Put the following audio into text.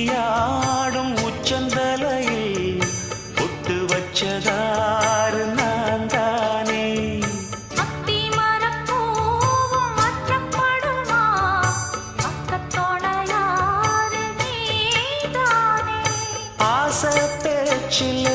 நீயாடும் உச்சந்தலையில் பொட்டு வச்சதாறு நான் தானே. அத்தி மரப்பூவும் மாற்றப்படுமா பக்கத்தோட யாரு நீதானே. ஆசை பேச்சில்